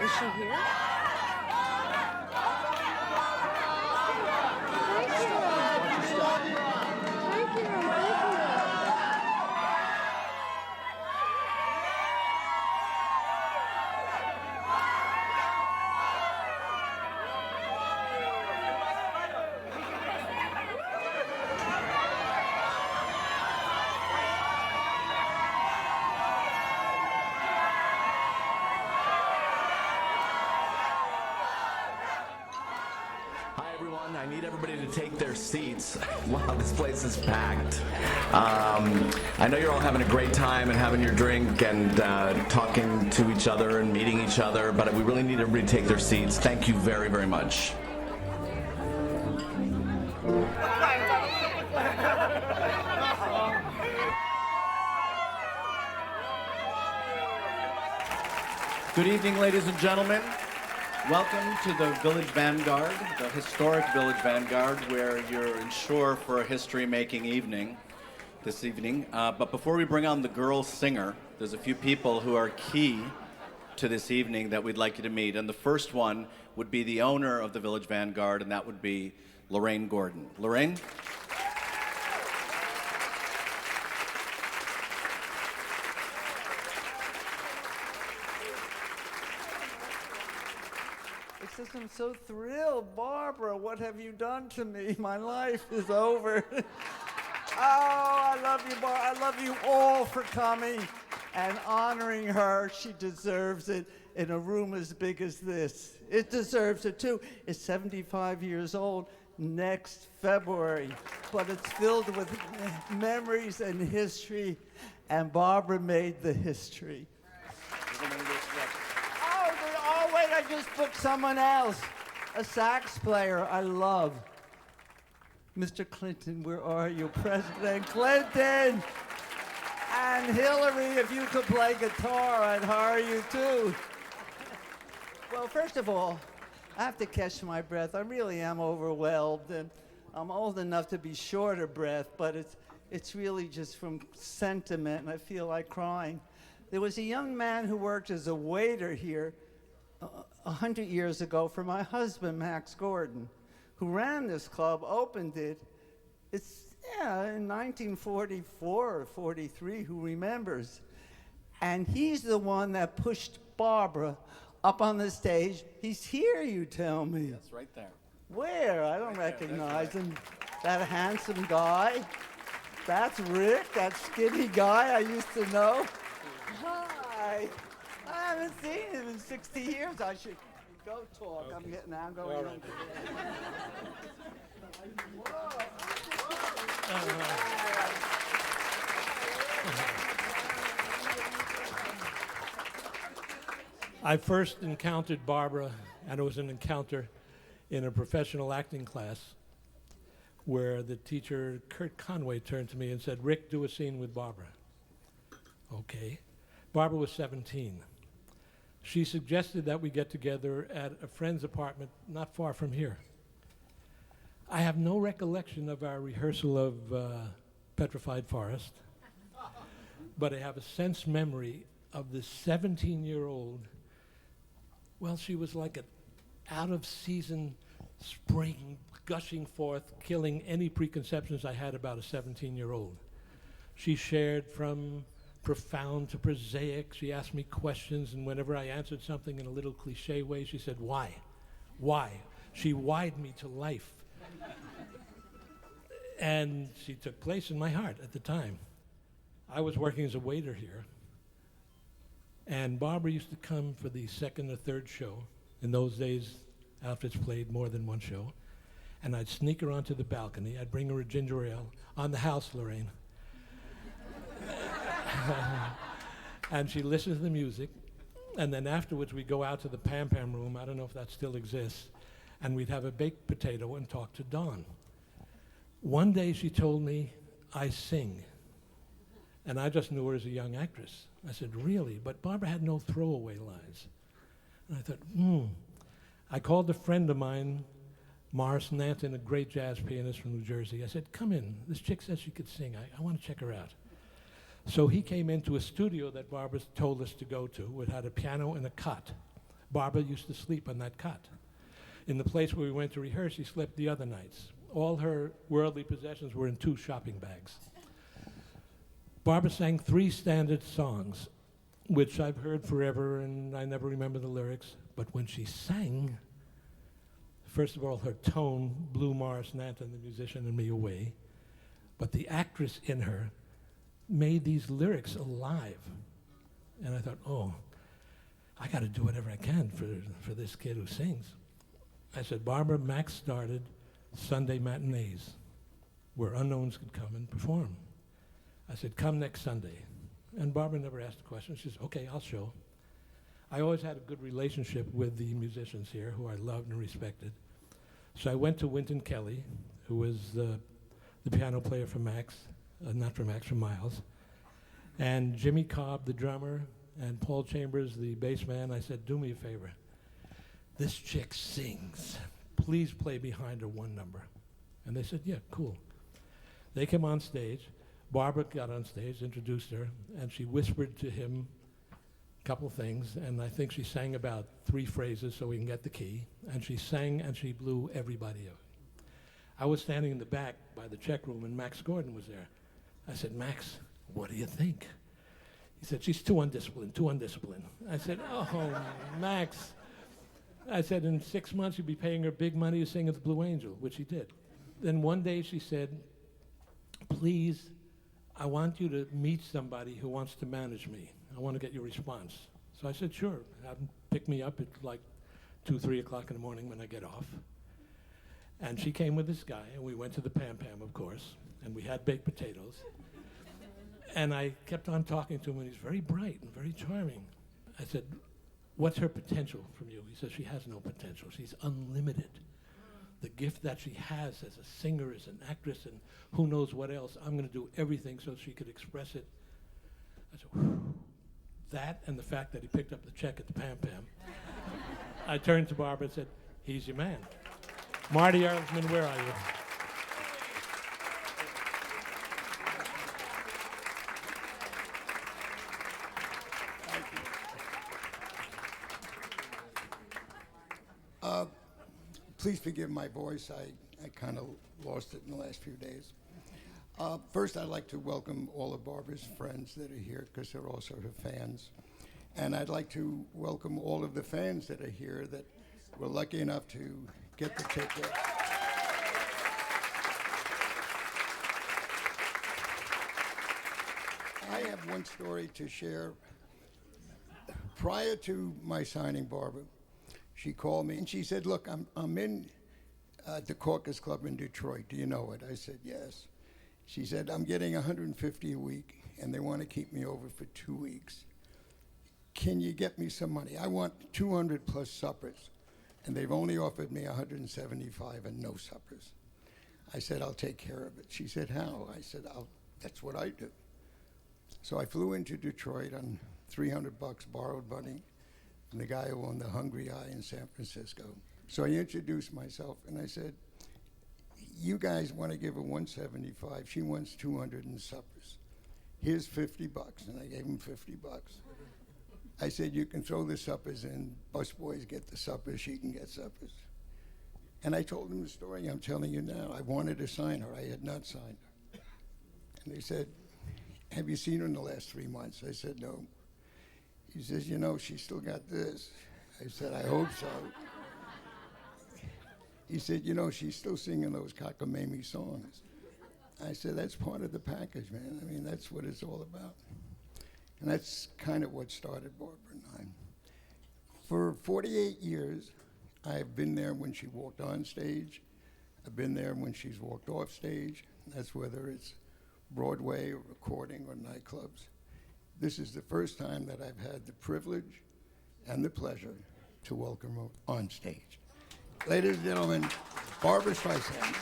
Is she here? I need everybody to take their seats. Wow, this place is packed. I know you're all having a great time and having your drink and talking to each other and meeting each other, but we really need everybody to take their seats. Thank you very, very much. Good evening, ladies and gentlemen. Welcome to the Village Vanguard, the historic Village Vanguard, where you're in shore for a history-making evening this evening. But before we bring on the girl singer, there's a few people who are key to this evening that we'd like you to meet. And the first one would be the owner of the Village Vanguard, and that would be Lorraine Gordon. Lorraine? I'm so thrilled. Barbara, what have you done to me? My life is over. Oh, I love you, Barbara. I love you all for coming and honoring her. She deserves it in a room as big as this. It deserves it, too. It's 75 years old next February, but it's filled with memories and history, and Barbara made the history. Oh, wait, I just booked someone else. A sax player I love. Mr. Clinton, where are you? President Clinton! And Hillary, if you could play guitar, I'd hire you too. Well, first of all, I have to catch my breath. I really am overwhelmed, and I'm old enough to be short of breath, but it's really just from sentiment, and I feel like crying. There was a young man who worked as a waiter here 100 years ago for my husband, Max Gordon, who ran this club, opened it. It's in 1944 or 43, who remembers? And he's the one that pushed Barbara up on the stage. He's here, you tell me. Yes, right there. Where? I don't recognize him. That handsome guy. That's Rick, that skinny guy I used to know. Hi. I haven't seen him in 60 years. I should go talk. Okay. I'm going on. I first encountered Barbara, and it was an encounter in a professional acting class where the teacher, Kurt Conway, turned to me and said, "Rick, do a scene with Barbara." Okay. Barbara was 17. She suggested that we get together at a friend's apartment not far from here. I have no recollection of our rehearsal of Petrified Forest, but I have a sense memory of this 17-year-old. Well, she was like an out-of-season spring gushing forth, killing any preconceptions I had about a 17-year-old. She shared from profound to prosaic. She asked me questions, and whenever I answered something in a little cliche way, she said, "Why? Why?" She why'd me to life. And she took place in my heart at the time. I was working as a waiter here, and Barbara used to come for the second or third show. In those days, outfits played more than one show. And I'd sneak her onto the balcony. I'd bring her a ginger ale on the house, Lorraine. And she listened to the music, and then afterwards we'd go out to the Pam Pam room, I don't know if that still exists, and we'd have a baked potato and talk to Dawn. One day she told me, "I sing." And I just knew her as a young actress. I said, "Really?" But Barbara had no throwaway lines. And I thought, I called a friend of mine, Morris Nanton, a great jazz pianist from New Jersey. I said, "Come in. This chick says she could sing. I want to check her out." So he came into a studio that Barbara told us to go to. It had a piano and a cot. Barbara used to sleep on that cot. In the place where we went to rehearse, she slept the other nights. All her worldly possessions were in 2 shopping bags. Barbara sang 3 standard songs, which I've heard forever, and I never remember the lyrics. But when she sang, first of all, her tone blew Morris Nanton, the musician, and me away. But the actress in her made these lyrics alive. And I thought, oh, I got to do whatever I can for this kid who sings. I said, Barbara, Max started Sunday matinees where unknowns could come and perform. I said, come next Sunday. And Barbara never asked a question. She said, okay, I'll show. I always had a good relationship with the musicians here who I loved and respected. So I went to Wynton Kelly, who was the piano player for Max, not for Max, for Miles, and Jimmy Cobb, the drummer, and Paul Chambers, the bass man. I said, do me a favor. This chick sings. Please play behind her 1 number. And they said, yeah, cool. They came on stage. Barbara got on stage, introduced her, and she whispered to him a couple things, and I think she sang about 3 phrases so we can get the key, and she sang and she blew everybody away. I was standing in the back by the check room, and Max Gordon was there. I said, Max, what do you think? He said, she's too undisciplined, too undisciplined. I said, oh, Max. I said, in 6 months you'll be paying her big money to sing at the Blue Angel, which he did. Then one day she said, please, I want you to meet somebody who wants to manage me. I want to get your response. So I said, sure. Have them pick me up at like 2, 3 o'clock in the morning when I get off. And she came with this guy, and we went to the Pam Pam, of course, and we had baked potatoes. And I kept on talking to him, and he's very bright and very charming. I said, what's her potential from you? He says, she has no potential. She's unlimited. The gift that she has as a singer, as an actress, and who knows what else, I'm going to do everything so she could express it. I said, whew. That and the fact that he picked up the check at the Pam Pam. I turned to Barbara and said, he's your man. Marty Erlichman, where are you? Please forgive my voice. I kind of lost it in the last few days. First, I'd like to welcome all of Barbara's friends that are here because they're also her fans. And I'd like to welcome all of the fans that are here that were lucky enough to get the ticket. I have one story to share. Prior to my signing Barbara, she called me and she said, look, I'm in the Caucus Club in Detroit. Do you know it? I said, yes. She said, I'm getting $150 a week and they want to keep me over for 2 weeks. Can you get me some money? I want 200 plus suppers. And they've only offered me 175 and no suppers. I said, I'll take care of it. She said, how? I said, that's what I do. So I flew into Detroit on $300 borrowed money from the guy who owned the Hungry Eye in San Francisco. So I introduced myself and I said, you guys want to give her 175. She wants 200 in suppers. Here's $50. And I gave him $50. I said, you can throw the suppers in. Busboys get the suppers. She can get suppers. And I told him the story I'm telling you now. I wanted to sign her. I had not signed her. And they said, have you seen her in the last 3 months? I said, no. He says, you know, she's still got this. I said, I hope so. He said, you know, she's still singing those cockamamie songs. I said, that's part of the package, man. I mean, that's what it's all about. And that's kind of what started Barbara and I. For 48 years, I've been there when she walked on stage. I've been there when she's walked off stage. That's whether it's Broadway or recording or nightclubs. This is the first time that I've had the privilege and the pleasure to welcome her on stage. Ladies and gentlemen, Barbra Streisand.